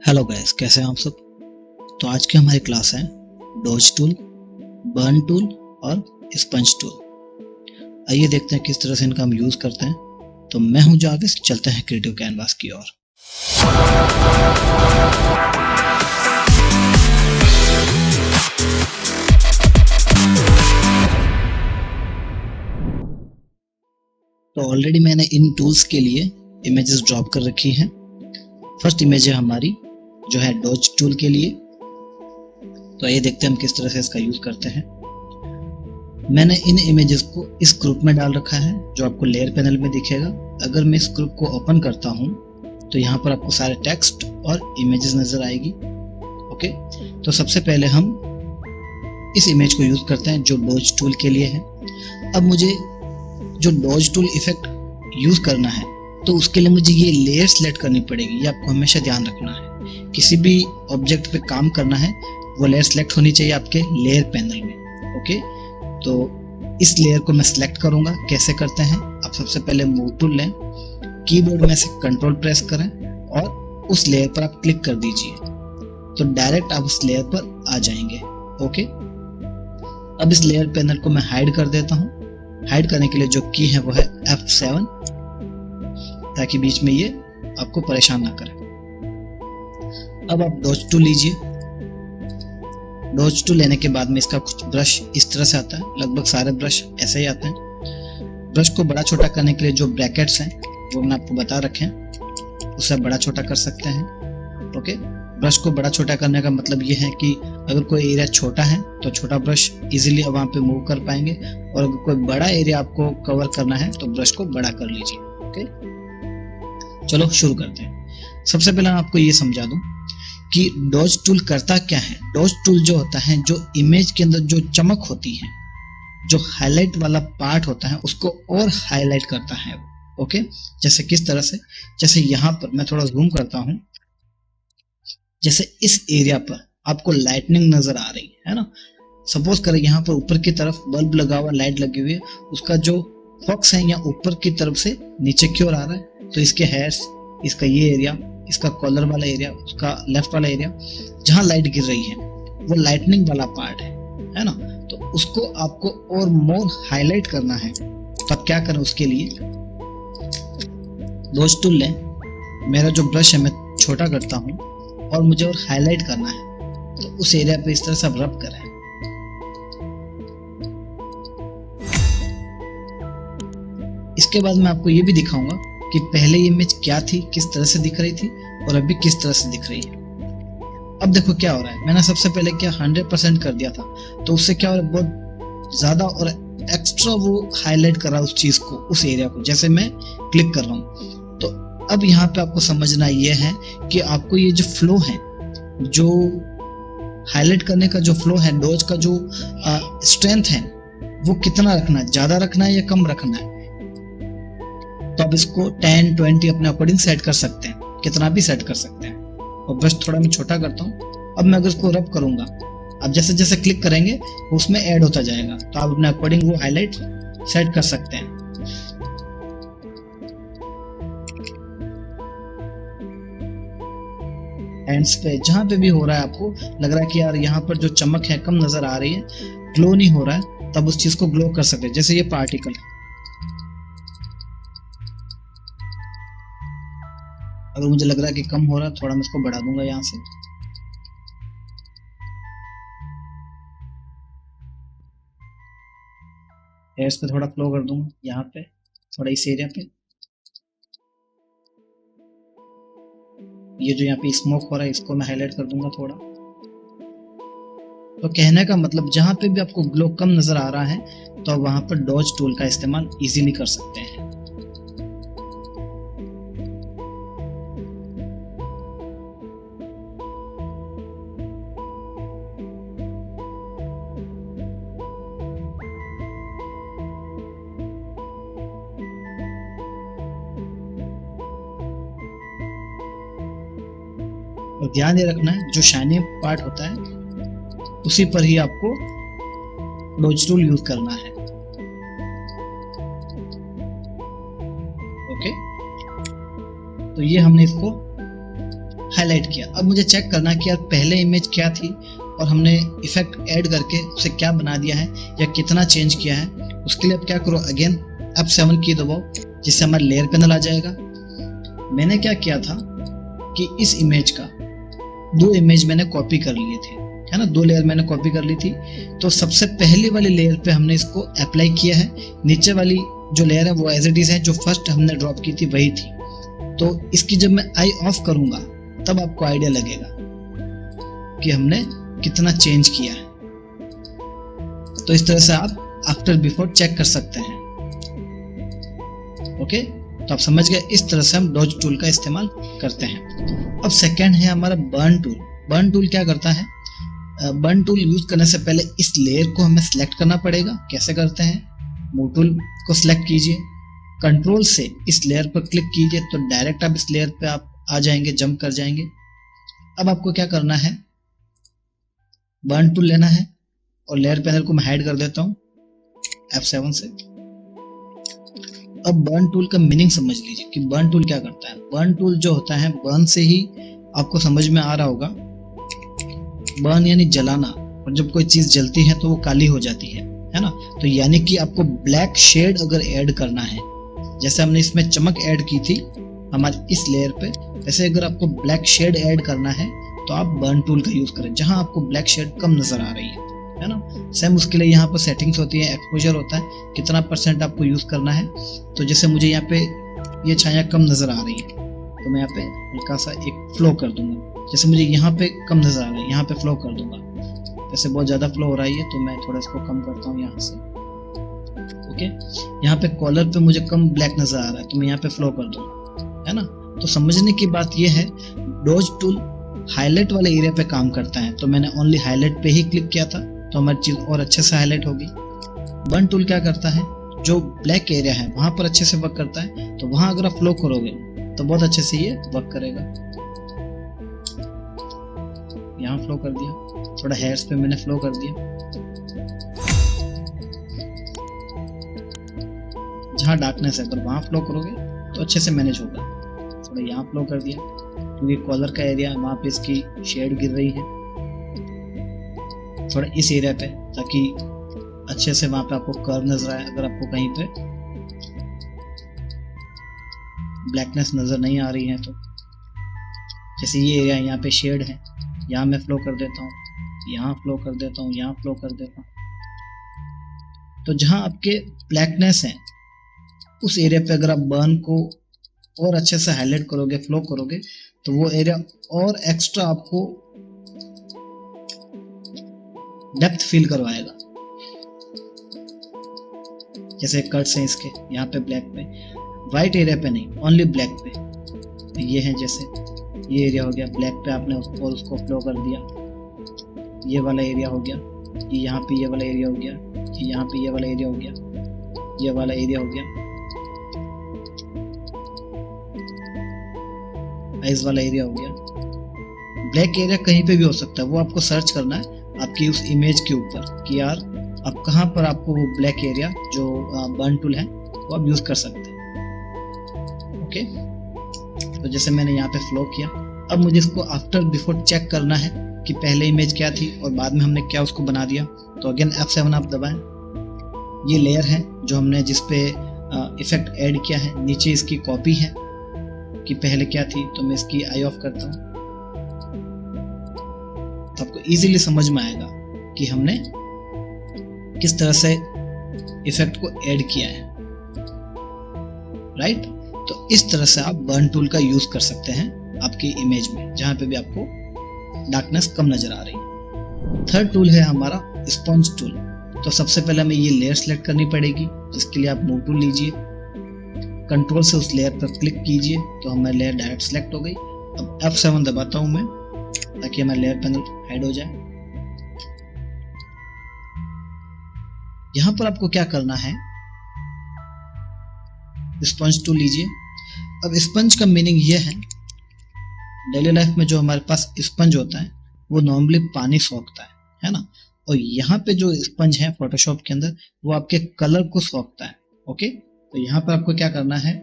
Hello guys, कैसे हैं आप सब। तो आज की हमारी क्लास है डॉज टूल, बर्न टूल और स्पंज टूल। आइए देखते हैं किस तरह से इनका हम यूज़ करते हैं। तो मैं हूं जाविस, चलते हैं क्रिएटिव कैनवास की ओर। तो ऑलरेडी मैंने इन टूल्स के लिए इमेजेस ड्रॉप कर रखी हैं। फर्स्ट इमेज है हमारी जो है डॉज टूल के लिए। तो आइए देखते हैं हम किस तरह से इसका यूज़ करते हैं। मैंने इन इमेजेस को इस ग्रुप में डाल रखा है जो आपको लेयर पैनल में दिखेगा। अगर मैं इस ग्रुप को ओपन करता हूं तो यहाँ पर आपको सारे टेक्स्ट और इमेजेस नजर आएगी। ओके, तो सबसे पहले हम इस इमेज को यूज करते हैं जो डॉज टूल के लिए है। अब मुझे जो डॉज टूल इफेक्ट यूज करना है तो उसके लिए मुझे ये लेयर सेलेक्ट करनी पड़ेगी। ये आपको हमेशा ध्यान रखना है। किसी भी ऑब्जेक्ट पे काम करना है वो लेयर सेलेक्ट होनी चाहिए आपके लेयर पैनल में। ओके, तो इस लेयर को मैं सिलेक्ट करूंगा। कैसे करते हैं, आप सबसे पहले मूव टूल लें, कीबोर्ड में से कंट्रोल प्रेस करें और उस लेयर पर आप क्लिक कर दीजिए तो डायरेक्ट आप उस लेयर पर आ जाएंगे। ओके, अब इस लेयर पैनल को मैं हाइड कर देता हूं। हाइड करने के लिए जो की है वो है F7, ताकि बीच में ये आपको परेशान ना करे। अब आप डॉज टूल लीजिए। डॉज टूल लेने के बाद में इसका कुछ ब्रश इस तरह से आता है। लगभग सारे ब्रश ऐसे ही आते हैं। ब्रश को बड़ा छोटा करने के लिए जो ब्रैकेट्स हैं वो मैंने आपको बता रखे हैं, उसे बड़ा छोटा कर सकते हैं। ओके, ब्रश को बड़ा छोटा करने का मतलब ये है कि अगर कोई एरिया छोटा है तो छोटा ब्रश इजीली वहां पे मूव कर पाएंगे, और अगर कोई बड़ा एरिया आपको कवर करना है तो ब्रश को बड़ा कर लीजिए। ओके, चलो शुरू करते हैं। सबसे पहले मैं आपको ये समझा दूं कि डॉज टूल करता क्या है। डॉज टूल जो होता है, जो इमेज के अंदर जो चमक होती है, जो हाईलाइट वाला पार्ट होता है, उसको और हाईलाइट करता है। ओके, जैसे किस तरह से, जैसे यहाँ पर मैं थोड़ा जूम करता हूं। जैसे इस एरिया पर आपको लाइटनिंग नजर आ रही है ना। सपोज करें यहाँ पर ऊपर की तरफ बल्ब लगा हुआ, लाइट लगी हुई है, उसका जो फोकस है यहाँ ऊपर की तरफ से नीचे की ओर आ रहा है। तो इसके हेयर्स, इसका ये एरिया, इसका कॉलर वाला एरिया, उसका लेफ्ट वाला एरिया जहां लाइट गिर रही है वो लाइटनिंग वाला पार्ट है ना। तो उसको आपको और मोर हाईलाइट करना है। तो आप क्या करें, उसके लिए डॉज टूल लें। मेरा जो ब्रश है मैं छोटा करता हूं और मुझे और हाईलाइट करना है तो उस एरिया पे इस तरह से आप रब करें। इसके बाद मैं आपको ये भी दिखाऊंगा कि पहले ये इमेज क्या थी, किस तरह से दिख रही थी, और अभी किस तरह से दिख रही है। अब देखो क्या हो रहा है। मैंने सबसे पहले क्या 100% कर दिया था, तो उससे क्या हो रहा है, बहुत ज्यादा और एक्स्ट्रा वो हाईलाइट कर रहा है उस चीज को, उस एरिया को। जैसे मैं क्लिक कर रहा हूँ तो अब यहाँ पे आपको समझना ये है कि आपको ये जो फ्लो है, जो हाईलाइट करने का जो फ्लो है, डॉज का जो स्ट्रेंथ है, वो कितना रखना है, ज्यादा रखना है या कम रखना है। तो आप इसको 10, 20 अपने अकॉर्डिंग सेट कर सकते हैं, कितना भी सेट कर सकते हैं। और ब्रश थोड़ा मैं छोटा करता हूँ। अब मैं अगर इसको रब करूंगा, अब जैसे जैसे क्लिक करेंगे उसमें ऐड होता जाएगा, तो आप अपने अकॉर्डिंग वो हाईलाइट सेट कर सकते हैं। हैंड्स पे जहां पे भी हो रहा है, आपको लग रहा है कि यार यहाँ पर जो चमक है कम नजर आ रही है, ग्लो नहीं हो रहा है, तब उस चीज को ग्लो कर सकते हैं। जैसे ये पार्टिकल, अगर मुझे लग रहा है कि कम हो रहा है, थोड़ा मैं इसको बढ़ा दूंगा यहाँ से। हेयर्स पे थोड़ा फ्लो कर दूंगा, यहाँ पे थोड़ा इस एरिया पे। ये जो यहाँ पे स्मोक हो रहा है इसको मैं हाईलाइट कर दूंगा थोड़ा। तो कहने का मतलब, जहां पे भी आपको ग्लो कम नजर आ रहा है तो आप वहां पर डॉज टूल का इस्तेमाल इजीली कर सकते हैं। और ध्यान ये रखना है, जो शाइनी पार्ट होता है उसी पर ही आपको डॉज टूल यूज करना है। ओके, तो ये हमने इसको हाईलाइट किया। अब मुझे चेक करना कि यार पहले इमेज क्या थी और हमने इफेक्ट ऐड करके उसे क्या बना दिया है या कितना चेंज किया है। उसके लिए अब क्या करो, अगेन F7 की दबाओ, जिससे हमारा लेयर पैनल आ जाएगा। मैंने क्या किया था कि इस इमेज का 2 इमेज मैंने कॉपी कर लिए थे, है ना, 2 लेयर मैंने कॉपी कर ली थी। तो सबसे पहली वाली लेयर पे हमने इसको अप्लाई किया है। नीचे वाली जो लेयर है वो एज इट इज है, जो फर्स्ट हमने ड्रॉप की थी वही थी। तो इसकी जब मैं आई ऑफ करूंगा तब आपको आइडिया लगेगा कि हमने कितना चेंज किया है। तो इस तरह से आप आफ्टर बिफोर चेक कर सकते हैं। ओके, तो आप समझ गए, इस तरह से हम डॉज टूल का इस्तेमाल करते हैं। अब सेकंड है हमारा बर्न टूल। बर्न टूल क्या करता है, बर्न टूल यूज करने से पहले इस लेयर को हमें सिलेक्ट करना पड़ेगा। कैसे करते हैं, मूव टूल को सिलेक्ट कीजिए, कंट्रोल से इस लेयर पर क्लिक कीजिए तो डायरेक्ट आप इस लेयर पे आप आ जाएंगे, जंप कर जाएंगे। अब आपको क्या करना है, बर्न टूल लेना है और लेयर पैनल को मैं हाइड कर देता हूं F7 से। अब बर्न टूल का मीनिंग समझ लीजिए कि बर्न टूल क्या करता है। बर्न टूल जो होता है, बर्न से ही आपको समझ में आ रहा होगा, बर्न यानी जलाना, और जब कोई चीज जलती है तो वो काली हो जाती है ना। तो यानी कि आपको ब्लैक शेड अगर ऐड करना है, जैसे हमने इसमें चमक ऐड की थी हमारे इस लेयर पे, वैसे अगर आपको ब्लैक शेड ऐड करना है तो आप बर्न टूल का यूज करें, जहां आपको ब्लैक शेड कम नजर आ रही है ना। सेम उसके लिए यहाँ पर सेटिंग्स होती है, एक्सपोजर होता है, कितना % आपको यूज करना है। तो जैसे मुझे यहाँ पे ये छाया कम नजर आ रही है तो मैं यहाँ पे हल्का सा एक फ्लो कर दूंगा। जैसे मुझे यहाँ पे कम नजर आ रहा है, यहाँ पे फ्लो कर दूंगा। जैसे बहुत ज्यादा फ्लो हो रही है तो मैं थोड़ा इसको कम करता हूँ यहाँ से। ओके, यहाँ पे कॉलर पे मुझे कम ब्लैक नजर आ रहा है तो मैं यहाँ पे फ्लो कर दूंगा, है ना। तो समझने की बात यह है, डॉज टूल हाईलाइट वाले एरिया पे काम करता है। तो मैंने ओनली हाईलाइट पे ही क्लिक किया था तो हमारी चीज और अच्छे से हाईलाइट होगी। बर्न टूल क्या करता है, जो ब्लैक एरिया है वहां पर अच्छे से वर्क करता है। तो वहां अगर आप फ्लो करोगे तो बहुत अच्छे से ये वर्क करेगा। यहाँ फ्लो कर दिया, थोड़ा हेयर्स पे मैंने फ्लो कर दिया। जहाँ डार्कनेस है अगर वहां फ्लो करोगे तो अच्छे से मैनेज होगा। थोड़ा यहाँ फ्लो कर दिया क्योंकि कॉलर का एरिया वहां पे इसकी शेड गिर रही है, थोड़ा इस एरिया पे, ताकि अच्छे से वहां पे आपको कर्व नजर आए। अगर आपको कहीं पे ब्लैकनेस नजर नहीं आ रही है तो, जैसे ये एरिया यहाँ पे शेड है, यहाँ मैं फ्लो कर देता हूँ, यहाँ फ्लो कर देता हूँ, यहाँ फ्लो कर देता हूँ। तो जहाँ आपके ब्लैकनेस है उस एरिया पे अगर आप बर्न को और अच्छे से हाईलाइट करोगे, फ्लो करोगे, तो वो एरिया और एक्स्ट्रा आपको डेप्थ फील करवाएगा। जैसे कट्स हैं इसके यहाँ पे ब्लैक पे, वाइट एरिया पे नहीं, ओनली ब्लैक पे। तो ये है, जैसे ये एरिया हो गया ब्लैक पे, आपने उसको फ्लो कर दिया, ये वाला एरिया हो गया, ये यहाँ पे ये वाला एरिया हो गया, ये यहाँ पे ये वाला एरिया हो गया, ये वाला एरिया हो गया, आइज वाला एरिया हो गया। ब्लैक एरिया कहीं पे भी हो सकता है, वो आपको सर्च करना है आपकी उस इमेज के ऊपर कि यार अब कहाँ पर आपको वो ब्लैक एरिया जो बर्न टूल है वो आप यूज कर सकते हैं। ओके, तो जैसे मैंने यहाँ पे फ्लो किया, अब मुझे इसको आफ्टर बिफोर चेक करना है कि पहले इमेज क्या थी और बाद में हमने क्या उसको बना दिया। तो अगेन F7 आप दबाएं। ये लेयर है जो हमने जिसपे इफेक्ट ऐड किया है, नीचे इसकी कॉपी है कि पहले क्या थी। तो मैं इसकी आई ऑफ करता हूँ तो आपको इजीली समझ में आएगा कि हमने किस तरह से इफेक्ट को ऐड किया है, राइट। तो इस तरह से आप बर्न टूल का यूज कर सकते हैं आपकी इमेज में, जहां पे भी आपको डार्कनेस कम नजर आ रही है। थर्ड टूल है हमारा स्पंज टूल। तो सबसे पहले हमें ये लेयर सेलेक्ट करनी पड़ेगी, जिसके लिए आप मूव टूल लीजिए, कंट्रोल से उस लेयर पर क्लिक कीजिए तो हमारी लेयर डायरेक्ट सेलेक्ट हो गई। अब F7 दबाता हूं मैं ताकि हमारा लेयर पैनल हाइड हो जाए। यहां पर आपको क्या करना है, स्पंज टूल लीजिए। अब स्पंज का मीनिंग यह है, डेली लाइफ में जो हमारे पास स्पंज होता है वो नॉर्मली पानी सोखता है ना। और यहाँ पे जो स्पंज है फोटोशॉप के अंदर वो आपके कलर को सोखता है। ओके, तो यहाँ पर आपको क्या करना है,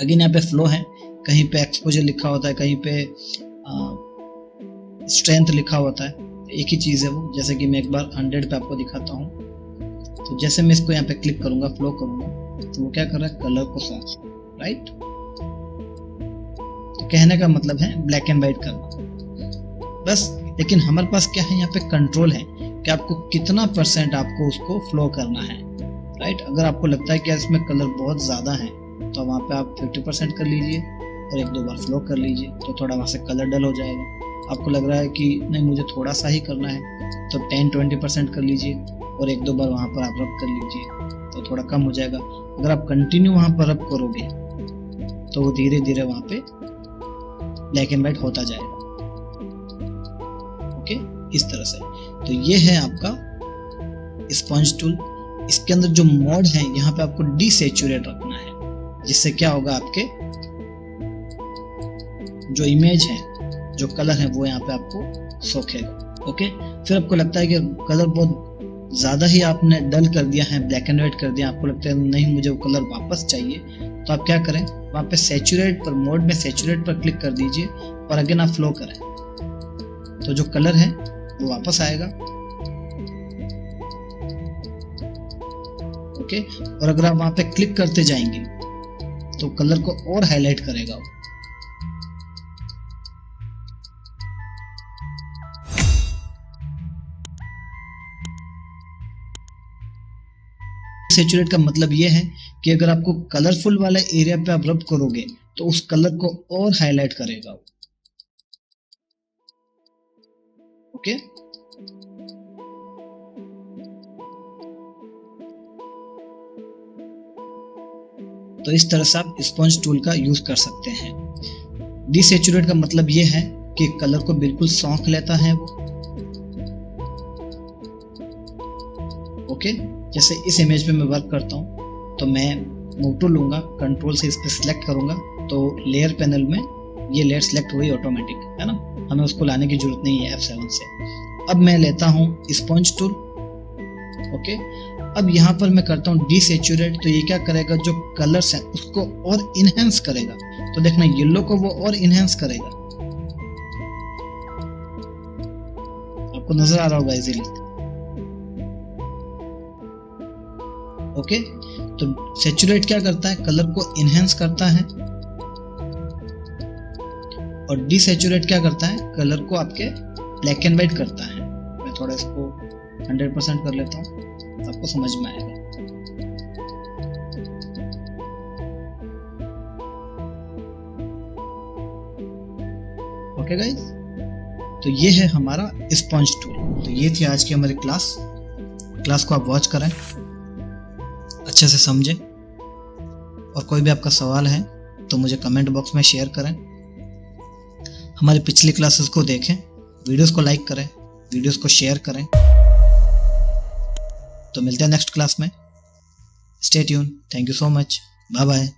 अगेन यहाँ पे फ्लो है, कहीं पे एक्सपोजर लिखा होता है, कहीं पे स्ट्रेंथ लिखा होता है, एक ही चीज़ है वो। जैसे कि मैं एक बार 100 पे आपको दिखाता हूँ। तो जैसे मैं इसको यहाँ पे क्लिक करूंगा, फ्लो करूंगा, तो वो क्या कर रहा है, कलर को सॉफ्ट, राइट। तो कहने का मतलब है ब्लैक एंड व्हाइट करना बस। लेकिन हमारे पास क्या है, यहाँ पे कंट्रोल है कि आपको कितना % आपको उसको फ्लो करना है, राइट। अगर आपको लगता है कि यार इसमें कलर बहुत ज़्यादा है, तो वहाँ पे आप 50% कर लीजिए और 1-2 बार फ्लो कर लीजिए, तो थोड़ा वहाँ से कलर डल हो जाएगा। आपको लग रहा है कि नहीं मुझे थोड़ा सा ही करना है, तो 10-20% कर लीजिए और 1-2 बार वहाँ पर आप रब कर लीजिए, तो थोड़ा कम हो जाएगा। अगर आप कंटिन्यू वहाँ पर रब करोगे तो वो धीरे धीरे वहाँ पे ब्लैक एंड व्हाइट होता जाएगा। ओके, इस तरह से। तो ये है आपका स्पंज टूल। इसके अंदर जो मोड है, यहाँ पे आपको डीसैचुरेट रखना है, जिससे क्या होगा, आपके जो इमेज है, जो कलर है, वो यहाँ पे आपको सोखेगा। ओके, फिर आपको लगता है कि कलर बहुत ज़्यादा ही आपने डल कर दिया है, ब्लैक एंड व्हाइट कर दिया, आपको लगता है नहीं मुझे वो कलर वापस चाहिए, तो आप क्या करें, वहाँ पे सैचुरेट पर, मोड में सैचुरेट पर क्लिक कर दीजिए और अगेन आप फ्लो करें, तो जो कलर है वो वापस आएगा। ओके, और अगर आप वहाँ पे क्लिक करते जाएंगे तो कलर को और हाईलाइट करेगा वो। सैचुरेट का मतलब ये है कि अगर आपको कलरफुल वाले एरिया पे आप रब करोगे तो उस कलर को और हाईलाइट करेगा वो। ओके, तो इस तरह से आप स्पंज टूल का यूज कर सकते हैं। डीसैचुरेट का मतलब ये है कि कलर को बिल्कुल सौंख लेता है वो। ओके, जैसे इस इमेज पे मैं वर्क करता हूँ, तो मैं मूव टूल लूंगा, कंट्रोल से इस पे सिलेक्ट करूंगा, तो लेयर पैनल में ये लेयर सिलेक्ट हुई ऑटोमेटिक, है ना, हमें उसको लाने की जरूरत नहीं है F7 से। अब मैं लेता हूँ स्पंज टूल। ओके, अब यहाँ पर मैं करता हूँ डीसैचुरेट, तो ये क्या करेगा, जो कलर्स हैं उसको और इनहेंस करेगा। तो देखना येलो को वो और इनहेंस करेगा, आपको नजर आ रहा होगा इजीली। ओके, तो सैचुरेट क्या करता है, कलर को इनहेंस करता है, और डीसैचुरेट क्या करता है, कलर को आपके ब्लैक एंड व्हाइट करता है। मैं थोड़ा इसको 100% कर लेता हूँ, आपको समझ में आएगा। ओके गाइस, तो ये है हमारा स्पंज टूल। तो ये थी आज की हमारी क्लास को आप वॉच करें, अच्छे से समझें, और कोई भी आपका सवाल है तो मुझे कमेंट बॉक्स में शेयर करें। हमारी पिछली क्लासेस को देखें, वीडियोस को लाइक करें, वीडियोस को शेयर करें। तो मिलते हैं नेक्स्ट क्लास में। Stay tune, thank you so much, bye bye.